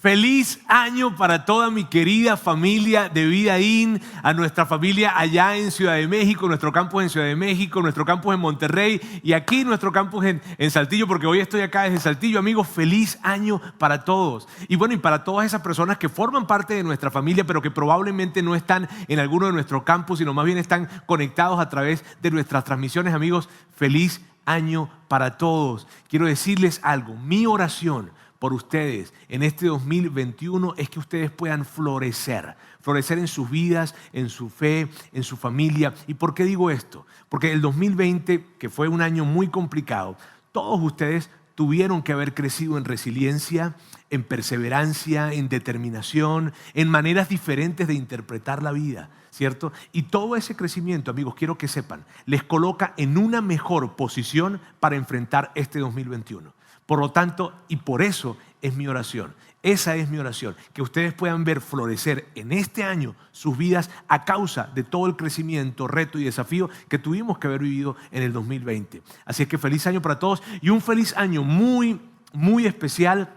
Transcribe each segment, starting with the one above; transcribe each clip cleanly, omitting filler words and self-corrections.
Feliz año para toda mi querida familia de Vida In, a nuestra familia allá en Ciudad de México, nuestro campus en Ciudad de México, nuestro campus en Monterrey y aquí nuestro campus en Saltillo, porque hoy estoy acá desde Saltillo. Amigos, feliz año para todos. Y bueno, y para todas esas personas que forman parte de nuestra familia, pero que probablemente no están en alguno de nuestros campus, sino más bien están conectados a través de nuestras transmisiones. Amigos, feliz año para todos. Quiero decirles algo, mi oración por ustedes en este 2021 es que ustedes puedan florecer en sus vidas, en su fe, en su familia. ¿Y por qué digo esto? Porque el 2020, que fue un año muy complicado, todos ustedes tuvieron que haber crecido en resiliencia, en perseverancia, en determinación, en maneras diferentes de interpretar la vida, ¿cierto? Y todo ese crecimiento, amigos, quiero que sepan, les coloca en una mejor posición para enfrentar este 2021. Por lo tanto, y por eso es mi oración, esa es mi oración, que ustedes puedan ver florecer en este año sus vidas a causa de todo el crecimiento, reto y desafío que tuvimos que haber vivido en el 2020. Así es que feliz año para todos y un feliz año muy, muy especial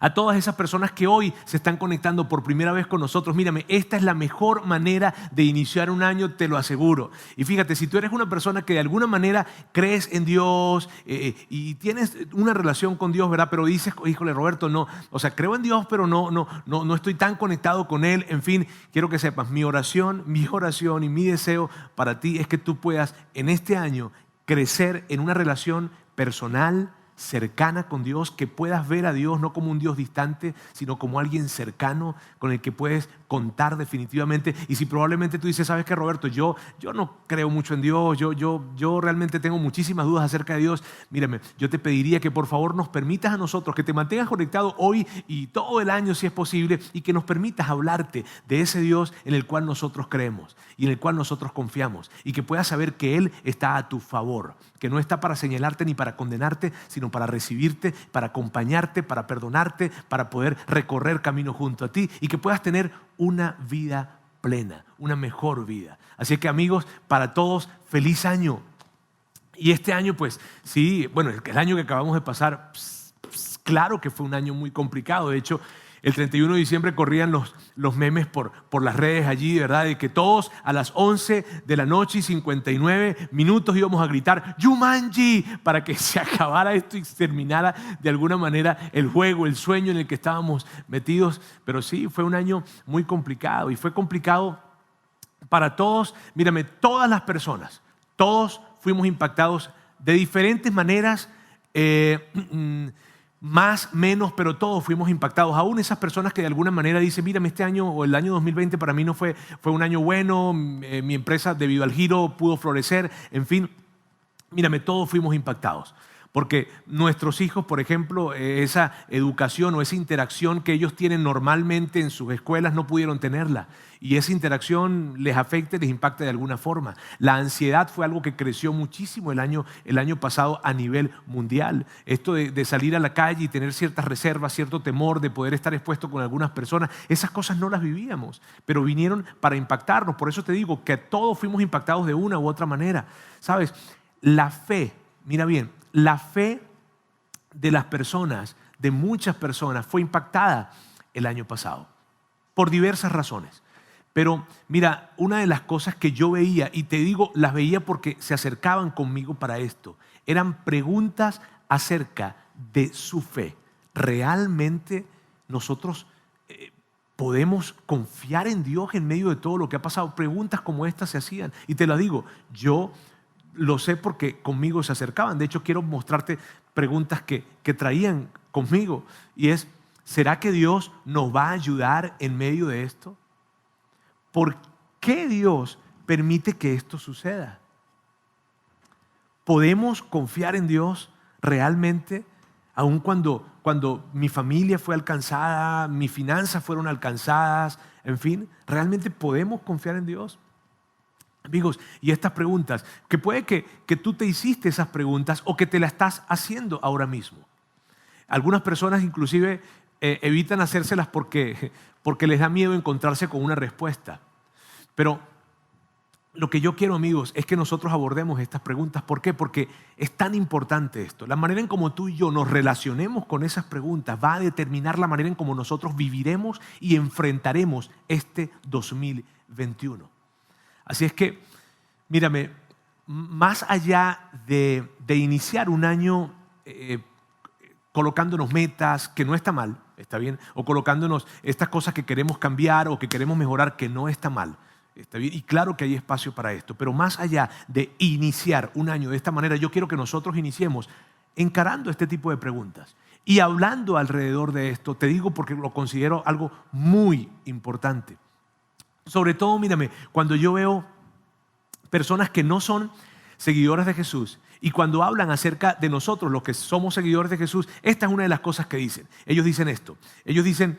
a todas esas personas que hoy se están conectando por primera vez con nosotros. Mírame, esta es la mejor manera de iniciar un año, te lo aseguro. Y fíjate, si tú eres una persona que de alguna manera crees en Dios y tienes una relación con Dios, ¿verdad? Pero dices, híjole, Roberto, no, o sea, creo en Dios, pero no estoy tan conectado con Él. En fin, quiero que sepas, mi oración y mi deseo para ti es que tú puedas en este año crecer en una relación personal, cercana con Dios, que puedas ver a Dios no como un Dios distante, sino como alguien cercano con el que puedes contar definitivamente. Y si probablemente tú dices, ¿sabes qué, Roberto? Yo no creo mucho en Dios, yo realmente tengo muchísimas dudas acerca de Dios. Mírame, yo te pediría que por favor nos permitas a nosotros que te mantengas conectado hoy y todo el año si es posible y que nos permitas hablarte de ese Dios en el cual nosotros creemos y en el cual nosotros confiamos y que puedas saber que Él está a tu favor, que no está para señalarte ni para condenarte, sino para recibirte, para acompañarte, para perdonarte, para poder recorrer camino junto a ti y que puedas tener una vida plena, una mejor vida. Así que amigos, para todos, feliz año. Y este año pues sí, bueno, el año que acabamos de pasar, claro que fue un año muy complicado. De hecho, el 31 de diciembre corrían los memes por las redes allí, ¿verdad? De que todos a las 11 de la noche y 59 minutos íbamos a gritar ¡Jumanji! Para que se acabara esto y terminara de alguna manera el juego, el sueño en el que estábamos metidos. Pero sí, fue un año muy complicado y fue complicado para todos. Mírame, todas las personas, todos fuimos impactados de diferentes maneras, más, menos, pero todos fuimos impactados. Aún esas personas que de alguna manera dicen, mírame, este año o el año 2020 para mí no fue un año bueno, mi empresa debido al giro pudo florecer, en fin, mírame, todos fuimos impactados. Porque nuestros hijos, por ejemplo, esa educación o esa interacción que ellos tienen normalmente en sus escuelas no pudieron tenerla. Y esa interacción les afecta y les impacta de alguna forma. La ansiedad fue algo que creció muchísimo el año pasado a nivel mundial. Esto de salir a la calle y tener ciertas reservas, cierto temor de poder estar expuesto con algunas personas, esas cosas no las vivíamos, pero vinieron para impactarnos. Por eso te digo que todos fuimos impactados de una u otra manera. ¿Sabes? La fe, mira bien, la fe de las personas, de muchas personas, fue impactada el año pasado por diversas razones. Pero mira, una de las cosas que yo veía, y te digo, las veía porque se acercaban conmigo para esto, eran preguntas acerca de su fe. ¿Realmente nosotros podemos confiar en Dios en medio de todo lo que ha pasado? Preguntas como estas se hacían. Y te lo digo, yo lo sé porque conmigo se acercaban. De hecho, quiero mostrarte preguntas que traían conmigo. Y es, ¿será que Dios nos va a ayudar en medio de esto? ¿Por qué Dios permite que esto suceda? ¿Podemos confiar en Dios realmente? Aun cuando mi familia fue alcanzada, mis finanzas fueron alcanzadas, en fin, ¿realmente podemos confiar en Dios? Amigos, y estas preguntas, que puede que tú te hiciste esas preguntas o que te las estás haciendo ahora mismo. Algunas personas inclusive evitan hacérselas porque les da miedo encontrarse con una respuesta. Pero lo que yo quiero, amigos, es que nosotros abordemos estas preguntas. ¿Por qué? Porque es tan importante esto. La manera en cómo tú y yo nos relacionemos con esas preguntas va a determinar la manera en cómo nosotros viviremos y enfrentaremos este 2021. Así es que, mírame, más allá de iniciar un año colocándonos metas, que no está mal, está bien, o colocándonos estas cosas que queremos cambiar o que queremos mejorar, que no está mal. Está bien, y claro que hay espacio para esto, pero más allá de iniciar un año de esta manera, yo quiero que nosotros iniciemos encarando este tipo de preguntas y hablando alrededor de esto. Te digo porque lo considero algo muy importante. Sobre todo, mírame, cuando yo veo personas que no son seguidores de Jesús y cuando hablan acerca de nosotros, los que somos seguidores de Jesús, esta es una de las cosas que dicen. Ellos dicen esto. Ellos dicen,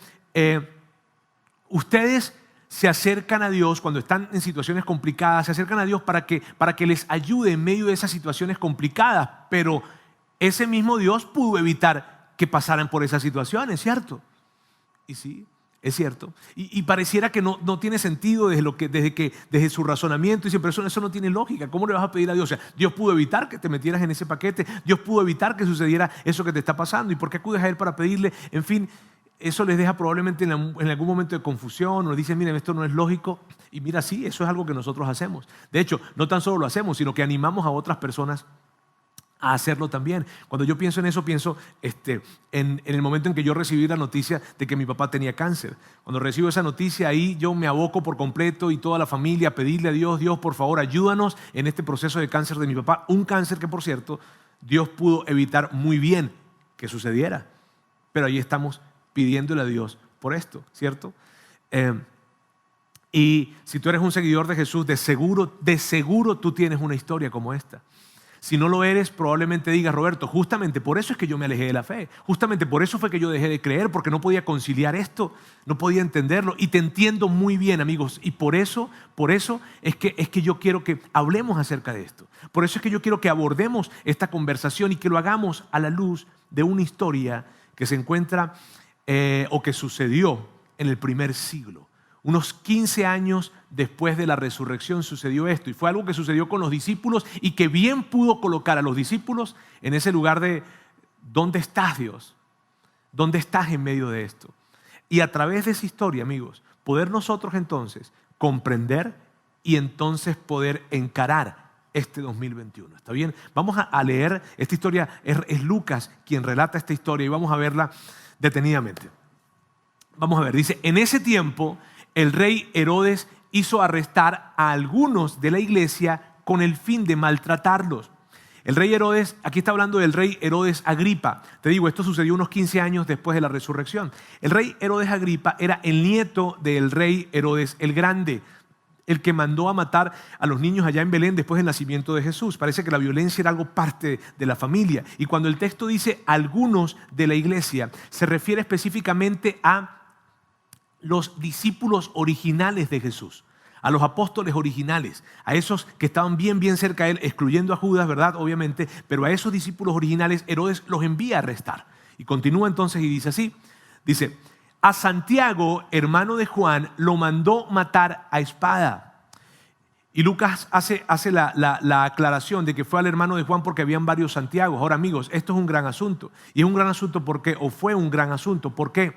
ustedes se acercan a Dios cuando están en situaciones complicadas, se acercan a Dios para que les ayude en medio de esas situaciones complicadas, pero ese mismo Dios pudo evitar que pasaran por esas situaciones, ¿cierto? Y sí, es cierto. Y pareciera que no tiene sentido desde su razonamiento. Y dice, pero eso no tiene lógica. ¿Cómo le vas a pedir a Dios? O sea, Dios pudo evitar que te metieras en ese paquete, Dios pudo evitar que sucediera eso que te está pasando. ¿Y por qué acudes a Él para pedirle? En fin, eso les deja probablemente en algún momento de confusión, o dicen, miren, esto no es lógico. Y mira, sí, eso es algo que nosotros hacemos. De hecho, no tan solo lo hacemos, sino que animamos a otras personas a hacerlo también. Cuando yo pienso en eso, pienso en el momento en que yo recibí la noticia de que mi papá tenía cáncer. Cuando recibo esa noticia, ahí yo me aboco por completo y toda la familia a pedirle a Dios, Dios, por favor, ayúdanos en este proceso de cáncer de mi papá. Un cáncer que, por cierto, Dios pudo evitar muy bien que sucediera. Pero ahí estamos pidiéndole a Dios por esto, ¿cierto? Y si tú eres un seguidor de Jesús, de seguro tú tienes una historia como esta. Si no lo eres, probablemente digas, Roberto, justamente por eso es que yo me alejé de la fe. Justamente por eso fue que yo dejé de creer, porque no podía conciliar esto, no podía entenderlo. Y te entiendo muy bien, amigos. Y por eso es que yo quiero que hablemos acerca de esto. Por eso es que yo quiero que abordemos esta conversación y que lo hagamos a la luz de una historia que se encuentra o que sucedió en el primer siglo. Unos 15 años después de la resurrección sucedió esto, y fue algo que sucedió con los discípulos y que bien pudo colocar a los discípulos en ese lugar de ¿dónde estás, Dios? ¿Dónde estás en medio de esto? Y a través de esa historia, amigos, poder nosotros entonces comprender y entonces poder encarar este 2021. ¿Está bien? Vamos a leer esta historia. Es Lucas quien relata esta historia y vamos a verla detenidamente. Vamos a ver, dice, en ese tiempo el rey Herodes hizo arrestar a algunos de la iglesia con el fin de maltratarlos. El rey Herodes, aquí está hablando del rey Herodes Agripa. Te digo, esto sucedió unos 15 años después de la resurrección. El rey Herodes Agripa era el nieto del rey Herodes el Grande, el que mandó a matar a los niños allá en Belén después del nacimiento de Jesús. Parece que la violencia era algo parte de la familia. Y cuando el texto dice algunos de la iglesia, se refiere específicamente a los discípulos originales de Jesús, a los apóstoles originales, a esos que estaban bien cerca de él, excluyendo a Judas, ¿verdad? Obviamente, pero a esos discípulos originales Herodes los envía a arrestar. Y continúa entonces y dice así, dice, a Santiago, hermano de Juan, lo mandó matar a espada. Y Lucas hace la aclaración de que fue al hermano de Juan porque habían varios Santiagos. Ahora, amigos, esto es un gran asunto. Y es un gran asunto porque, o fue un gran asunto, ¿por qué?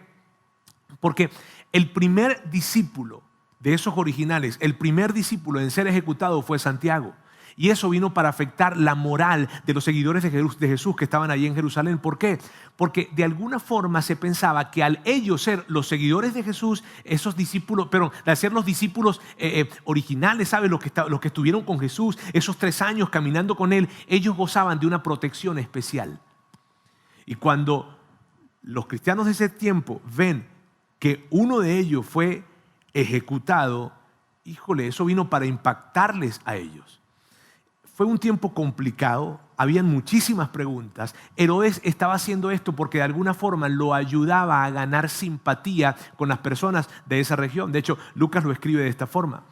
Porque el primer discípulo de esos originales, el primer discípulo en ser ejecutado fue Santiago. Y eso vino para afectar la moral de los seguidores de Jesús que estaban allí en Jerusalén. ¿Por qué? Porque de alguna forma se pensaba que al ellos ser los seguidores de Jesús, esos discípulos, pero al ser los discípulos originales, ¿sabes? Los que estuvieron con Jesús esos 3 años caminando con Él, ellos gozaban de una protección especial. Y cuando los cristianos de ese tiempo ven que uno de ellos fue ejecutado, híjole, eso vino para impactarles a ellos. Fue un tiempo complicado, habían muchísimas preguntas. Herodes estaba haciendo esto porque de alguna forma lo ayudaba a ganar simpatía con las personas de esa región. De hecho, Lucas lo escribe de esta forma.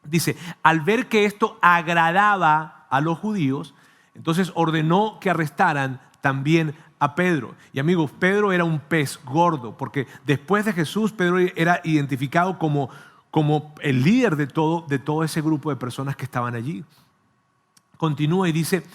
Dice, al ver que esto agradaba a los judíos, entonces ordenó que arrestaran también a Pedro. Y amigos, Pedro era un pez gordo, porque después de Jesús, Pedro era identificado como como el líder de todo ese grupo de personas que estaban allí. Continúa y dice,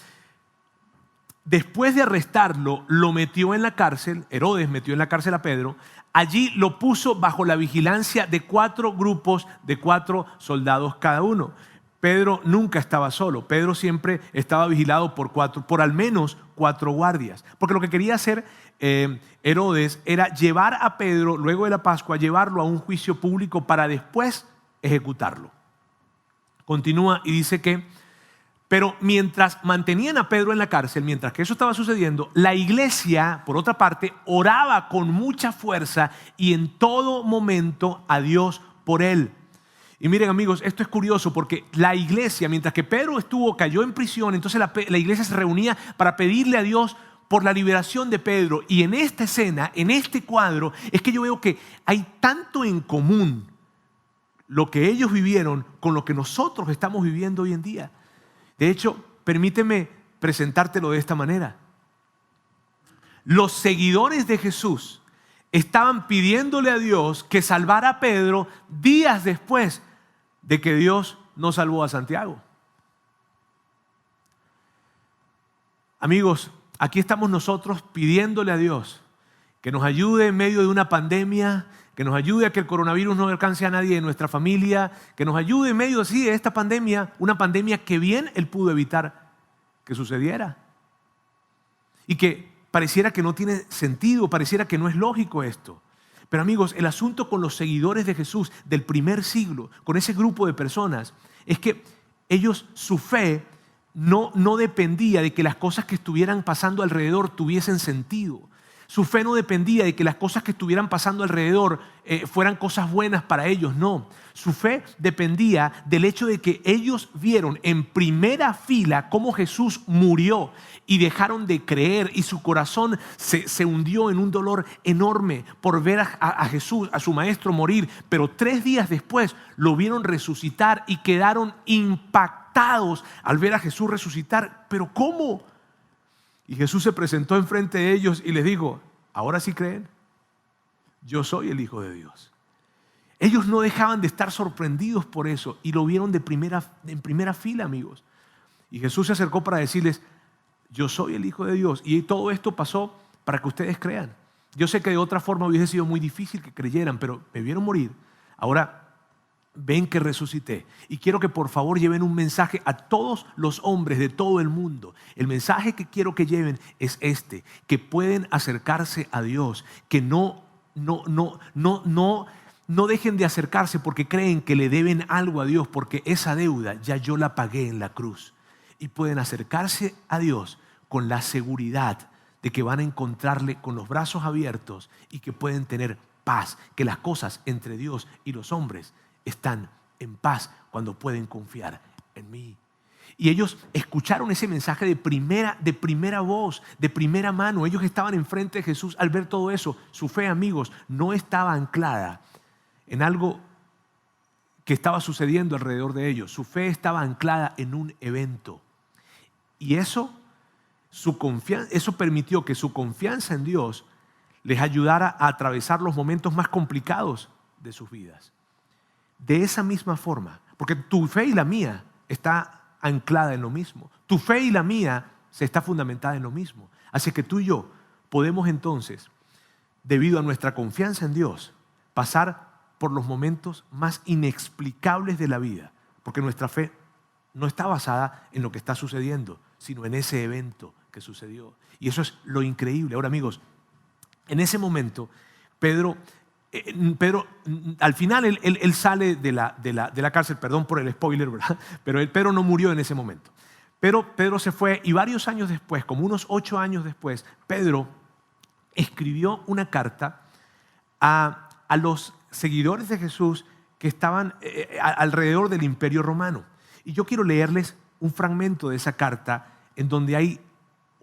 después de arrestarlo, lo metió en la cárcel, Herodes metió en la cárcel a Pedro, allí lo puso bajo la vigilancia de 4 grupos de 4 soldados cada uno. Pedro nunca estaba solo, Pedro siempre estaba vigilado por al menos 4 guardias, porque lo que quería hacer Herodes era llevar a Pedro, luego de la Pascua, llevarlo a un juicio público para después ejecutarlo. Continúa y dice que, pero mientras mantenían a Pedro en la cárcel, mientras que eso estaba sucediendo, la iglesia, por otra parte, oraba con mucha fuerza y en todo momento a Dios por él. Y miren amigos, esto es curioso porque la iglesia, mientras que Pedro cayó en prisión, entonces la iglesia se reunía para pedirle a Dios por la liberación de Pedro. Y en esta escena, en este cuadro, es que yo veo que hay tanto en común lo que ellos vivieron con lo que nosotros estamos viviendo hoy en día. De hecho, permíteme presentártelo de esta manera. Los seguidores de Jesús estaban pidiéndole a Dios que salvara a Pedro días después de que Dios no salvó a Santiago. Amigos, aquí estamos nosotros pidiéndole a Dios que nos ayude en medio de una pandemia, que nos ayude a que el coronavirus no alcance a nadie de nuestra familia, que nos ayude en medio de esta pandemia, una pandemia que bien Él pudo evitar que sucediera. Y que pareciera que no tiene sentido, pareciera que no es lógico esto. Pero amigos, el asunto con los seguidores de Jesús del primer siglo, con ese grupo de personas, es que ellos, su fe no dependía de que las cosas que estuvieran pasando alrededor tuviesen sentido. Su fe no dependía de que las cosas que estuvieran pasando alrededor fueran cosas buenas para ellos, no. Su fe dependía del hecho de que ellos vieron en primera fila cómo Jesús murió y dejaron de creer y su corazón se hundió en un dolor enorme por ver a Jesús, a su maestro morir. Pero 3 días después lo vieron resucitar y quedaron impactados al ver a Jesús resucitar. ¿Pero cómo? Y Jesús se presentó enfrente de ellos y les dijo, ¿ahora sí creen? Yo soy el Hijo de Dios. Ellos no dejaban de estar sorprendidos por eso y lo vieron en primera fila, amigos. Y Jesús se acercó para decirles, yo soy el Hijo de Dios. Y todo esto pasó para que ustedes crean. Yo sé que de otra forma hubiese sido muy difícil que creyeran, pero me vieron morir. Ahora ven que resucité. Y quiero que por favor lleven un mensaje a todos los hombres de todo el mundo. El mensaje que quiero que lleven es este, que pueden acercarse a Dios, que no dejen de acercarse porque creen que le deben algo a Dios, porque esa deuda ya yo la pagué en la cruz. Y pueden acercarse a Dios con la seguridad de que van a encontrarle con los brazos abiertos y que pueden tener paz, que las cosas entre Dios y los hombres están en paz cuando pueden confiar en mí. Y ellos escucharon ese mensaje de primera voz, de primera mano. Ellos estaban enfrente de Jesús al ver todo eso. Su fe, amigos, no estaba anclada en algo que estaba sucediendo alrededor de ellos. Su fe estaba anclada en un evento. Y eso permitió que su confianza en Dios les ayudara a atravesar los momentos más complicados de sus vidas. De esa misma forma, porque tu fe y la mía está anclada en lo mismo. Tu fe y la mía se está fundamentada en lo mismo. Así que tú y yo podemos entonces, debido a nuestra confianza en Dios, pasar por los momentos más inexplicables de la vida, porque nuestra fe no está basada en lo que está sucediendo, sino en ese evento que sucedió. Y eso es lo increíble. Ahora, amigos, en ese momento, Pedro, al final él sale de la cárcel, perdón por el spoiler, ¿verdad? Pero Pedro no murió en ese momento. Pero Pedro se fue y varios años después, como unos 8 años después, Pedro escribió una carta a los seguidores de Jesús que estaban alrededor del Imperio Romano. Y yo quiero leerles un fragmento de esa carta en donde hay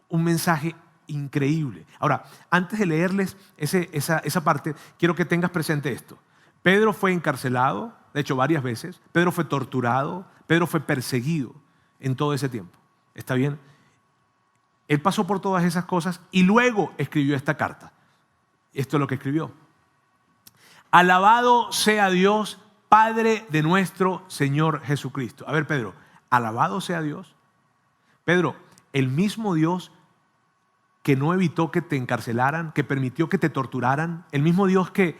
un mensaje increíble. Ahora, antes de leerles esa parte, quiero que tengas presente esto. Pedro fue encarcelado, de hecho varias veces. Pedro fue torturado, Pedro fue perseguido en todo ese tiempo. ¿Está bien? Él pasó por todas esas cosas y luego escribió esta carta. Esto es lo que escribió. Alabado sea Dios Padre de nuestro Señor Jesucristo. A ver, Pedro, alabado sea Dios. Pedro, el mismo Dios que no evitó que te encarcelaran, que permitió que te torturaran, el mismo Dios que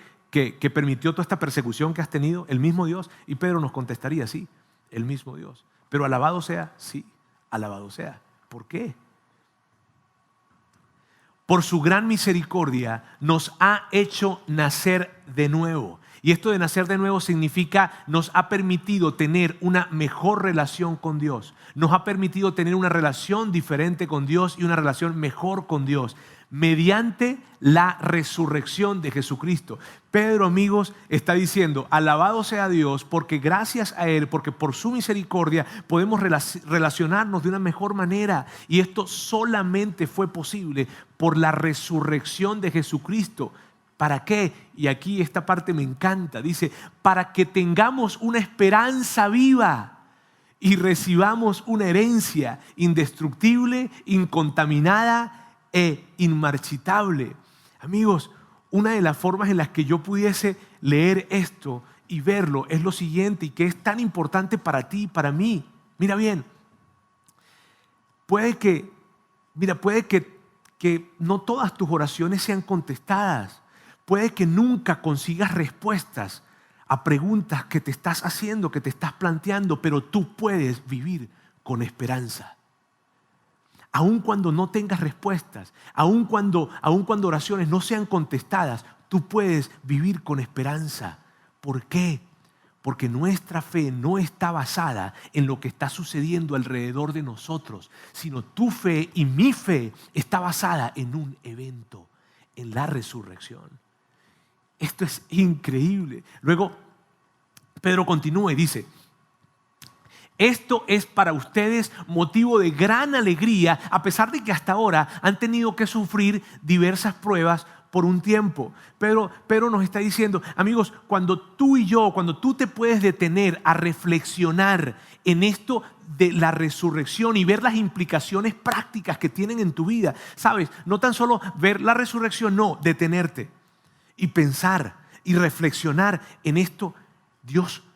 permitió toda esta persecución que has tenido, el mismo Dios. Y Pedro nos contestaría, sí, el mismo Dios. Pero alabado sea, sí, alabado sea. ¿Por qué? Por su gran misericordia nos ha hecho nacer de nuevo. Y esto de nacer de nuevo significa nos ha permitido tener una mejor relación con Dios. Nos ha permitido tener una relación diferente con Dios y una relación mejor con Dios mediante la resurrección de Jesucristo. Pedro, amigos, está diciendo, alabado sea Dios porque gracias a Él, porque por su misericordia podemos relacionarnos de una mejor manera. Y esto solamente fue posible por la resurrección de Jesucristo. ¿Para qué? Y aquí esta parte me encanta. Dice, para que tengamos una esperanza viva y recibamos una herencia indestructible, incontaminada e inmarchitable. Amigos, una de las formas en las que yo pudiese leer esto y verlo es lo siguiente, y que es tan importante para ti y para mí. Mira bien, puede que no todas tus oraciones sean contestadas. Puede que nunca consigas respuestas a preguntas que te estás haciendo, que te estás planteando, pero tú puedes vivir con esperanza. Aun cuando no tengas respuestas, aun cuando oraciones no sean contestadas, tú puedes vivir con esperanza. ¿Por qué? Porque nuestra fe no está basada en lo que está sucediendo alrededor de nosotros, sino tu fe y mi fe está basada en un evento, en la resurrección. Esto es increíble. Luego, Pedro continúa y dice, esto es para ustedes motivo de gran alegría, a pesar de que hasta ahora han tenido que sufrir diversas pruebas por un tiempo. Pedro nos está diciendo, amigos, cuando tú te puedes detener a reflexionar en esto de la resurrección y ver las implicaciones prácticas que tienen en tu vida, ¿sabes? No tan solo ver la resurrección, no, detenerte y pensar y reflexionar en esto.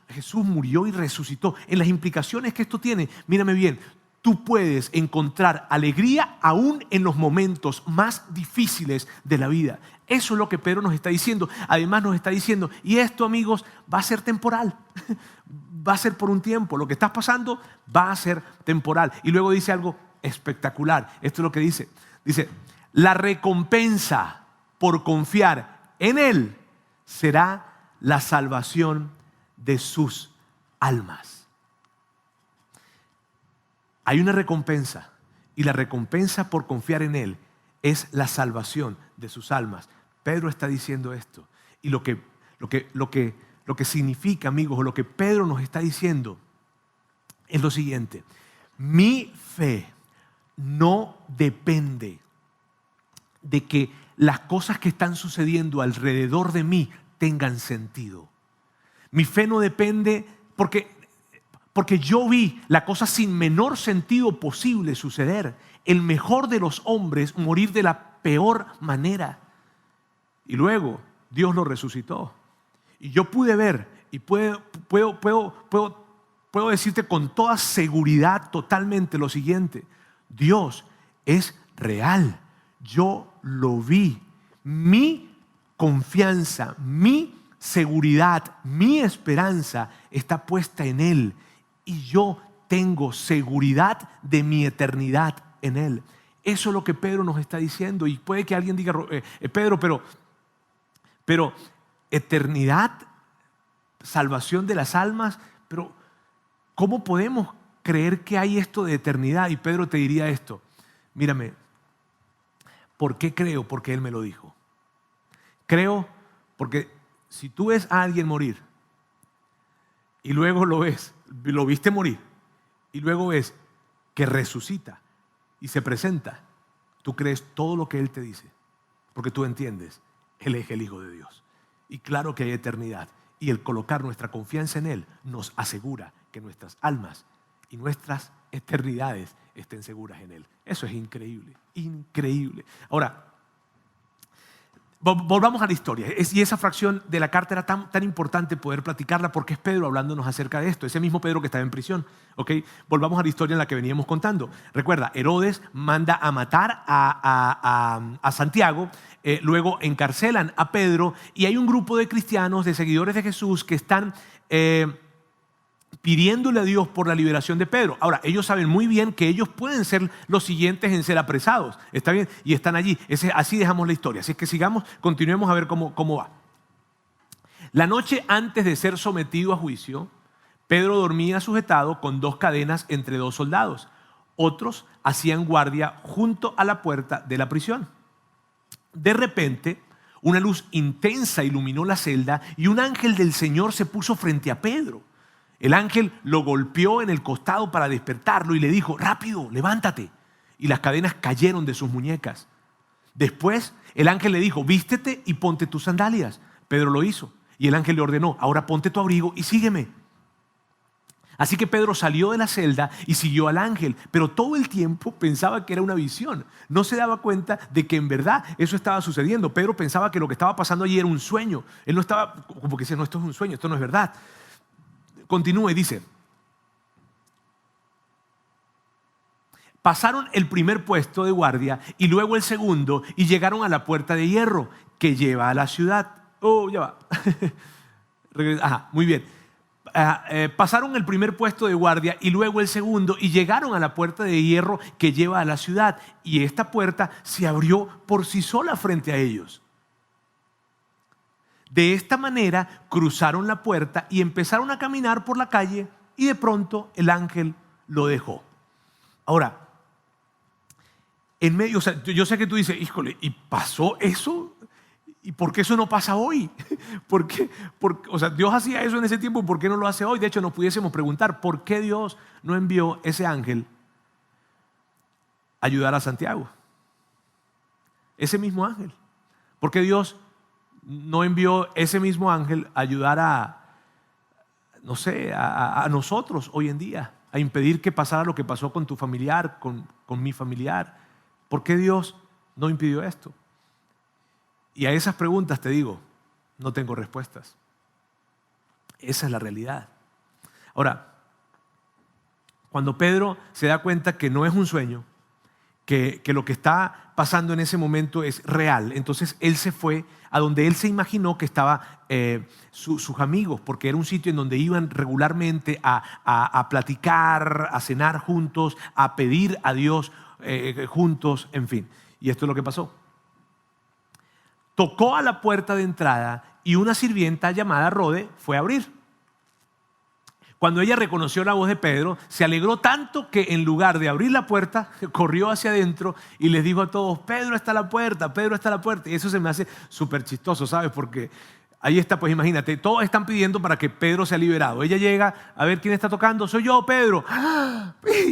Jesús murió y resucitó. En las implicaciones que esto tiene, mírame bien, tú puedes encontrar alegría aún en los momentos más difíciles de la vida. Eso es lo que Pedro nos está diciendo. Además nos está diciendo, y esto, amigos, va a ser temporal. Va a ser por un tiempo. Lo que estás pasando va a ser temporal. Y luego dice algo espectacular. Esto es lo que dice. Dice, la recompensa por confiar en Él será la salvación de sus almas. Hay una recompensa, y la recompensa por confiar en Él es la salvación de sus almas. Pedro está diciendo esto, y lo que significa, amigos, o lo que Pedro nos está diciendo es lo siguiente: mi fe no depende de que las cosas que están sucediendo alrededor de mí tengan sentido. Mi fe no depende porque yo vi la cosa sin menor sentido posible suceder. El mejor de los hombres morir de la peor manera. Y luego Dios lo resucitó. Y yo pude ver y puedo decirte con toda seguridad totalmente lo siguiente: Dios es real. Yo lo vi. Mi confianza, mi seguridad, mi esperanza está puesta en Él, y yo tengo seguridad de mi eternidad en Él. Eso es lo que Pedro nos está diciendo. Y puede que alguien diga, Pedro, pero eternidad, salvación de las almas, pero ¿cómo podemos creer que hay esto de eternidad? Y Pedro te diría esto: mírame, ¿por qué creo? Porque Él me lo dijo. Creo porque si tú ves a alguien morir y luego lo viste morir, y luego ves que resucita y se presenta, tú crees todo lo que Él te dice, porque tú entiendes, Él es el Hijo de Dios. Y claro que hay eternidad, y el colocar nuestra confianza en Él nos asegura que nuestras almas y nuestras eternidades estén seguras en Él. Eso es increíble, increíble. Ahora, Volvamos a la historia. Y esa fracción de la carta era tan importante poder platicarla porque es Pedro hablándonos acerca de esto. Ese mismo Pedro que estaba en prisión. ¿Okay? Volvamos a la historia en la que veníamos contando. Recuerda, Herodes manda a matar a Santiago, luego encarcelan a Pedro y hay un grupo de cristianos, de seguidores de Jesús que están pidiéndole a Dios por la liberación de Pedro. Ahora, ellos saben muy bien que ellos pueden ser los siguientes en ser apresados. ¿Está bien? Y están allí. Así dejamos la historia. Así que continuemos a ver cómo va. La noche antes de ser sometido a juicio, Pedro dormía sujetado con 2 cadenas entre 2 soldados. Otros hacían guardia junto a la puerta de la prisión. De repente, una luz intensa iluminó la celda y un ángel del Señor se puso frente a Pedro. El ángel lo golpeó en el costado para despertarlo y le dijo: rápido, levántate. Y las cadenas cayeron de sus muñecas. Después el ángel le dijo: vístete y ponte tus sandalias. Pedro lo hizo y el ángel le ordenó: ahora ponte tu abrigo y sígueme. Así que Pedro salió de la celda y siguió al ángel, pero todo el tiempo pensaba que era una visión. No se daba cuenta de que en verdad eso estaba sucediendo. Pedro pensaba que lo que estaba pasando allí era un sueño. Él no estaba como que decía: no, esto es un sueño, esto no es verdad. Continúa y dice: pasaron el primer puesto de guardia y luego el segundo y llegaron a la puerta de hierro que lleva a la ciudad. Oh, ya va. Ajá, muy bien. Pasaron el primer puesto de guardia y luego el segundo y llegaron a la puerta de hierro que lleva a la ciudad. Y esta puerta se abrió por sí sola frente a ellos. De esta manera cruzaron la puerta y empezaron a caminar por la calle y de pronto el ángel lo dejó. Ahora, en medio, yo sé que tú dices: híjole, ¿y pasó eso? ¿Y por qué eso no pasa hoy? ¿Por qué? Dios hacía eso en ese tiempo, ¿por qué no lo hace hoy? De hecho, nos pudiésemos preguntar: ¿por qué Dios no envió ese ángel a ayudar a Santiago? Ese mismo ángel. ¿Por qué Dios no envió ese mismo ángel a ayudar a nosotros hoy en día, a impedir que pasara lo que pasó con tu familiar, con mi familiar? ¿Por qué Dios no impidió esto? Y a esas preguntas te digo, no tengo respuestas. Esa es la realidad. Ahora, cuando Pedro se da cuenta que no es un sueño, que lo que está pasando en ese momento es real, entonces él se fue a donde él se imaginó que estaban sus amigos, porque era un sitio en donde iban regularmente a platicar, a cenar juntos, a pedir a Dios juntos, en fin. Y esto es lo que pasó. Tocó a la puerta de entrada y una sirvienta llamada Rode fue a abrir. Cuando ella reconoció la voz de Pedro, se alegró tanto que en lugar de abrir la puerta, corrió hacia adentro y les dijo a todos: Pedro está a la puerta, Pedro está a la puerta. Y eso se me hace súper chistoso, ¿sabes? Porque ahí está, pues imagínate, todos están pidiendo para que Pedro sea liberado. Ella llega a ver quién está tocando: soy yo, Pedro.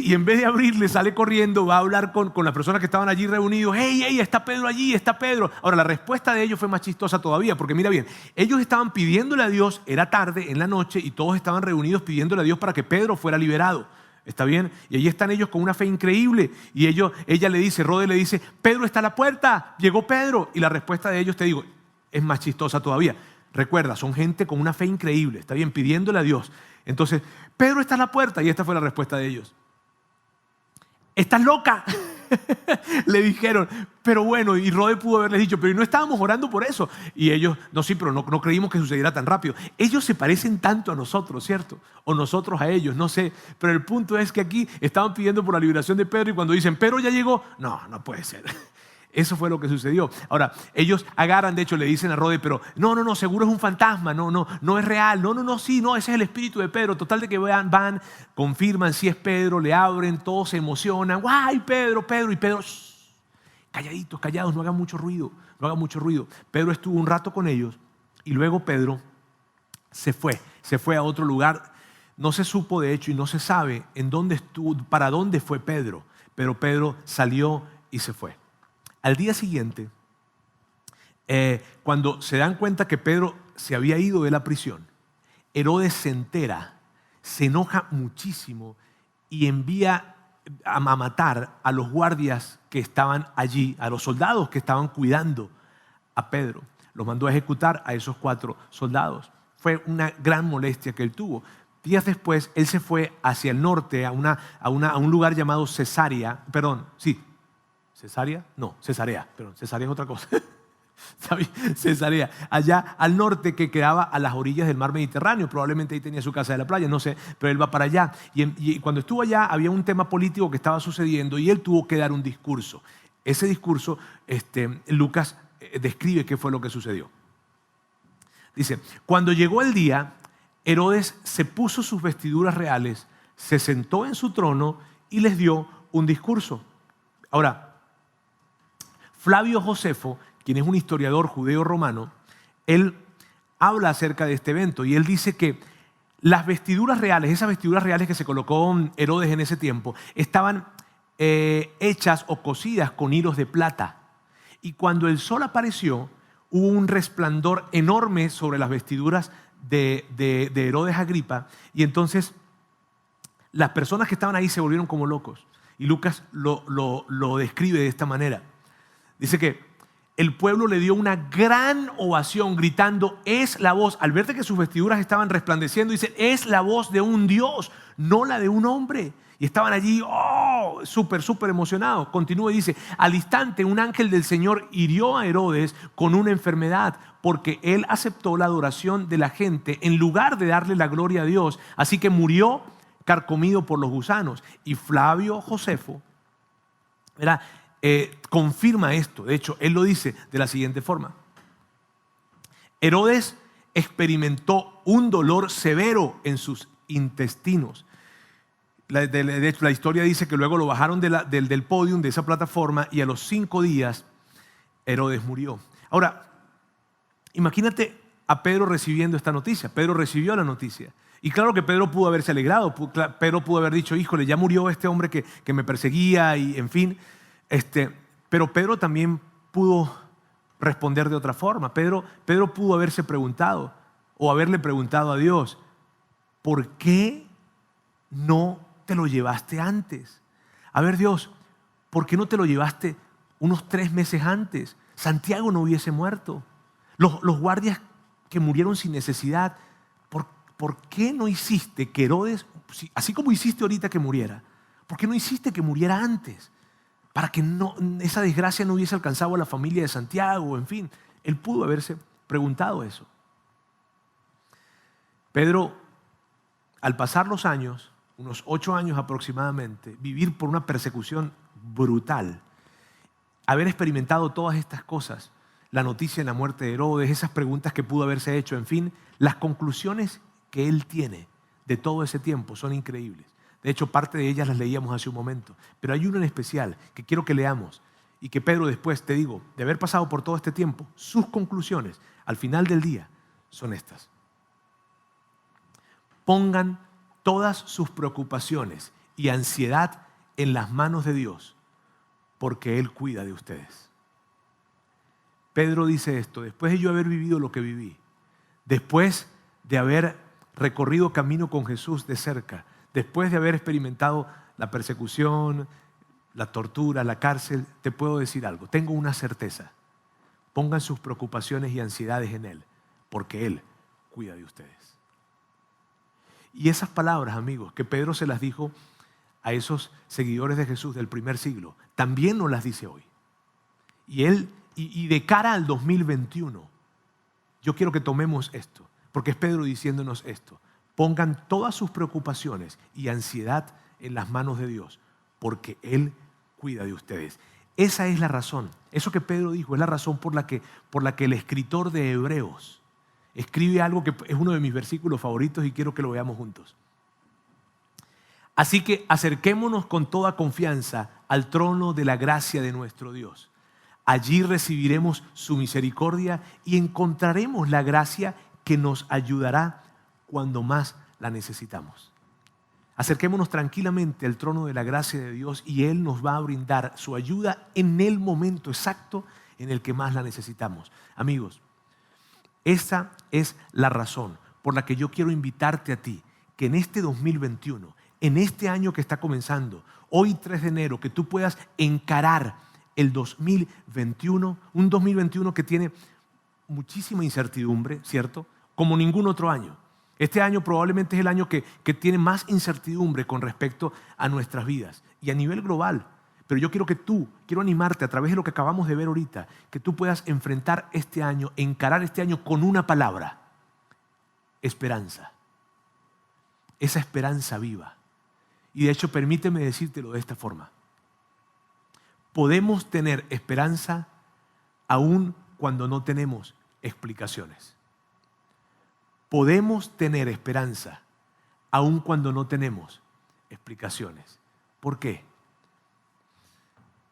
Y en vez de abrirle, sale corriendo, va a hablar con las personas que estaban allí reunidos. ¡Hey, está Pedro allí, está Pedro! Ahora, la respuesta de ellos fue más chistosa todavía, porque mira bien, ellos estaban pidiéndole a Dios, era tarde, en la noche, y todos estaban reunidos pidiéndole a Dios para que Pedro fuera liberado. ¿Está bien? Y allí están ellos con una fe increíble. Y ella le dice, Rode le dice: Pedro está a la puerta, llegó Pedro. Y la respuesta de ellos, te digo, es más chistosa todavía. Recuerda, son gente con una fe increíble, está bien, pidiéndole a Dios. Entonces, Pedro está a la puerta, y esta fue la respuesta de ellos: ¿estás loca? Le dijeron. Pero bueno, y Rode pudo haberles dicho: pero no estábamos orando por eso. Y ellos: no, sí, pero no creímos que sucediera tan rápido. Ellos se parecen tanto a nosotros, ¿cierto? O nosotros a ellos, no sé. Pero el punto es que aquí estaban pidiendo por la liberación de Pedro, y cuando dicen: Pedro ya llegó, no puede ser. Eso fue lo que sucedió. Ahora, ellos agarran, de hecho le dicen a Rode: pero no, seguro es un fantasma, no es real, ese es el espíritu de Pedro. Total de que van, confirman si es Pedro, le abren, todos se emocionan: ¡guay, Pedro! Y Pedro: callados, no hagan mucho ruido. Pedro estuvo un rato con ellos y luego Pedro se fue a otro lugar. No se supo de hecho y no se sabe para dónde fue Pedro, pero Pedro salió y se fue. Al día siguiente, cuando se dan cuenta que Pedro se había ido de la prisión, Herodes se entera, se enoja muchísimo y envía a matar a los guardias que estaban allí, a los soldados que estaban cuidando a Pedro. Los mandó a ejecutar a esos 4 soldados. Fue una gran molestia que él tuvo. Días después, él se fue hacia el norte a un lugar llamado Cesarea. ¿Cesarea? No, Cesarea. Perdón, Cesarea es otra cosa. Cesarea, allá al norte, que quedaba a las orillas del mar Mediterráneo. Probablemente ahí tenía su casa de la playa, no sé, pero él va para allá. Y cuando estuvo allá había un tema político que estaba sucediendo y él tuvo que dar un discurso. Ese discurso, Lucas describe qué fue lo que sucedió. Dice, cuando llegó el día, Herodes se puso sus vestiduras reales, se sentó en su trono y les dio un discurso. Ahora, Flavio Josefo, quien es un historiador judeo-romano, él habla acerca de este evento y él dice que las vestiduras reales, esas vestiduras reales que se colocó Herodes en ese tiempo, estaban hechas o cosidas con hilos de plata. Y cuando el sol apareció, hubo un resplandor enorme sobre las vestiduras de Herodes Agripa, y entonces las personas que estaban ahí se volvieron como locos. Y Lucas lo describe de esta manera. Dice que el pueblo le dio una gran ovación gritando, es la voz, al ver que sus vestiduras estaban resplandeciendo, dice, es la voz de un Dios, no la de un hombre. Y estaban allí, súper emocionados. Continúa y dice, al instante un ángel del Señor hirió a Herodes con una enfermedad, porque él aceptó la adoración de la gente en lugar de darle la gloria a Dios. Así que murió carcomido por los gusanos. Y Flavio Josefo confirma esto. De hecho, él lo dice de la siguiente forma. Herodes experimentó un dolor severo en sus intestinos. De hecho, la historia dice que luego lo bajaron del podium, de esa plataforma, y a los 5 días Herodes murió. Ahora, imagínate a Pedro recibiendo esta noticia. Pedro recibió la noticia. Y claro que Pedro pudo haberse alegrado. Pedro pudo haber dicho, híjole, ya murió este hombre que me perseguía, y en fin. Pero Pedro también pudo responder de otra forma. Pedro pudo haberse preguntado o haberle preguntado a Dios, ¿por qué no te lo llevaste antes? A ver, Dios, ¿por qué no te lo llevaste unos 3 meses antes? Santiago no hubiese muerto. Los guardias que murieron sin necesidad, ¿por qué no hiciste que Herodes, así como hiciste ahorita que muriera, ¿por qué no hiciste que muriera antes? Para que esa desgracia no hubiese alcanzado a la familia de Santiago, en fin. Él pudo haberse preguntado eso. Pedro, al pasar los años, unos 8 años aproximadamente, vivir por una persecución brutal, haber experimentado todas estas cosas, la noticia de la muerte de Herodes, esas preguntas que pudo haberse hecho, en fin, las conclusiones que él tiene de todo ese tiempo son increíbles. De hecho, parte de ellas las leíamos hace un momento. Pero hay una en especial que quiero que leamos y que Pedro después, te digo, de haber pasado por todo este tiempo, sus conclusiones al final del día son estas. Pongan todas sus preocupaciones y ansiedad en las manos de Dios, porque Él cuida de ustedes. Pedro dice esto, después de yo haber vivido lo que viví, después de haber recorrido camino con Jesús de cerca, después de haber experimentado la persecución, la tortura, la cárcel, te puedo decir algo. Tengo una certeza. Pongan sus preocupaciones y ansiedades en Él, porque Él cuida de ustedes. Y esas palabras, amigos, que Pedro se las dijo a esos seguidores de Jesús del primer siglo, también nos las dice hoy. Y de cara al 2021, yo quiero que tomemos esto, porque es Pedro diciéndonos esto. Pongan todas sus preocupaciones y ansiedad en las manos de Dios, porque Él cuida de ustedes. Esa es la razón. Eso que Pedro dijo es la razón por la que el escritor de Hebreos escribe algo que es uno de mis versículos favoritos y quiero que lo veamos juntos. Así que acerquémonos con toda confianza al trono de la gracia de nuestro Dios. Allí recibiremos su misericordia y encontraremos la gracia que nos ayudará cuando más la necesitamos. Acerquémonos tranquilamente al trono de la gracia de Dios y Él nos va a brindar su ayuda en el momento exacto en el que más la necesitamos. Amigos, esa es la razón por la que yo quiero invitarte a ti, que en este 2021, en este año que está comenzando, hoy 3 de enero, que tú puedas encarar el 2021, un 2021 que tiene muchísima incertidumbre, ¿cierto? Como ningún otro año. Este año probablemente es el año que tiene más incertidumbre con respecto a nuestras vidas y a nivel global. Pero yo quiero animarte a través de lo que acabamos de ver ahorita, que tú puedas enfrentar este año, encarar este año con una palabra: esperanza. Esa esperanza viva. Y de hecho, permíteme decírtelo de esta forma. Podemos tener esperanza aun cuando no tenemos explicaciones. Podemos tener esperanza aun cuando no tenemos explicaciones. ¿Por qué?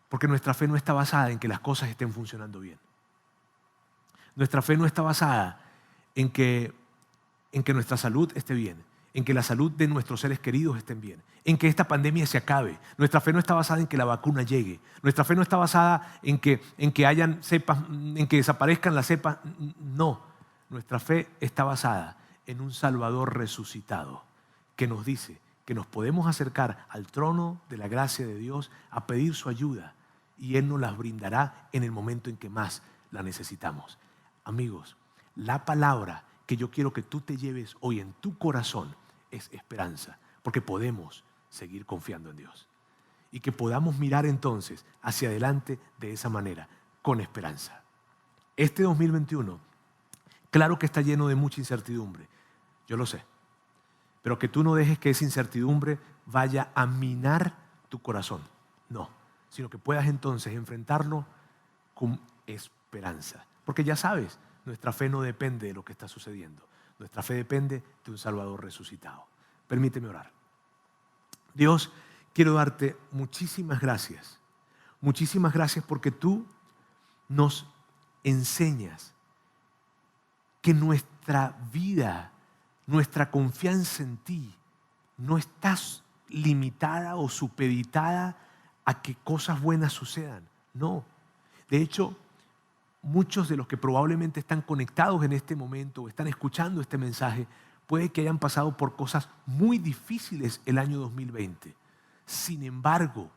Porque nuestra fe no está basada en que las cosas estén funcionando bien. Nuestra fe no está basada en que nuestra salud esté bien, en que la salud de nuestros seres queridos estén bien, en que esta pandemia se acabe. Nuestra fe no está basada en que la vacuna llegue. Nuestra fe no está basada en que hayan cepas, en que desaparezcan las cepas. No, nuestra fe está basada en un Salvador resucitado que nos dice que nos podemos acercar al trono de la gracia de Dios a pedir su ayuda y Él nos las brindará en el momento en que más la necesitamos. Amigos, la palabra que yo quiero que tú te lleves hoy en tu corazón es esperanza, porque podemos seguir confiando en Dios y que podamos mirar entonces hacia adelante de esa manera, con esperanza. Este 2021, claro que está lleno de mucha incertidumbre, yo lo sé, pero que tú no dejes que esa incertidumbre vaya a minar tu corazón, no, sino que puedas entonces enfrentarlo con esperanza, porque ya sabes, nuestra fe no depende de lo que está sucediendo. Nuestra fe depende de un Salvador resucitado. Permíteme orar. Dios, quiero darte muchísimas gracias. Muchísimas gracias porque tú nos enseñas que nuestra vida, nuestra confianza en ti no está limitada o supeditada a que cosas buenas sucedan. No. De hecho, muchos de los que probablemente están conectados en este momento o están escuchando este mensaje, puede que hayan pasado por cosas muy difíciles el año 2020. Sin embargo,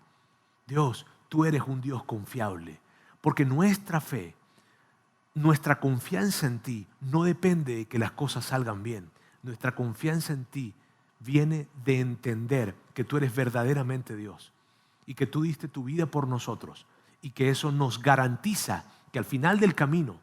Dios, tú eres un Dios confiable, porque nuestra fe, nuestra confianza en ti no depende de que las cosas salgan bien. Nuestra confianza en ti viene de entender que tú eres verdaderamente Dios y que tú diste tu vida por nosotros y que eso nos garantiza que al final del camino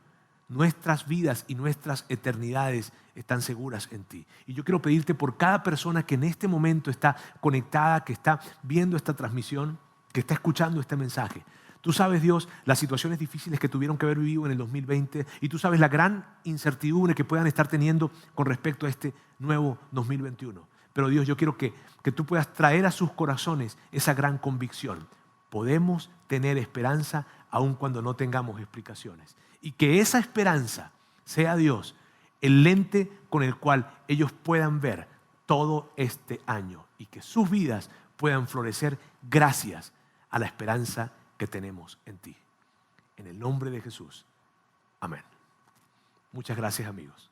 nuestras vidas y nuestras eternidades están seguras en ti. Y yo quiero pedirte por cada persona que en este momento está conectada, que está viendo esta transmisión, que está escuchando este mensaje. Tú sabes, Dios, las situaciones difíciles que tuvieron que haber vivido en el 2020 y tú sabes la gran incertidumbre que puedan estar teniendo con respecto a este nuevo 2021. Pero Dios, yo quiero que tú puedas traer a sus corazones esa gran convicción. Podemos tener esperanza aun cuando no tengamos explicaciones. Y que esa esperanza sea Dios, el lente con el cual ellos puedan ver todo este año y que sus vidas puedan florecer gracias a la esperanza que tenemos en ti. En el nombre de Jesús. Amén. Muchas gracias, amigos.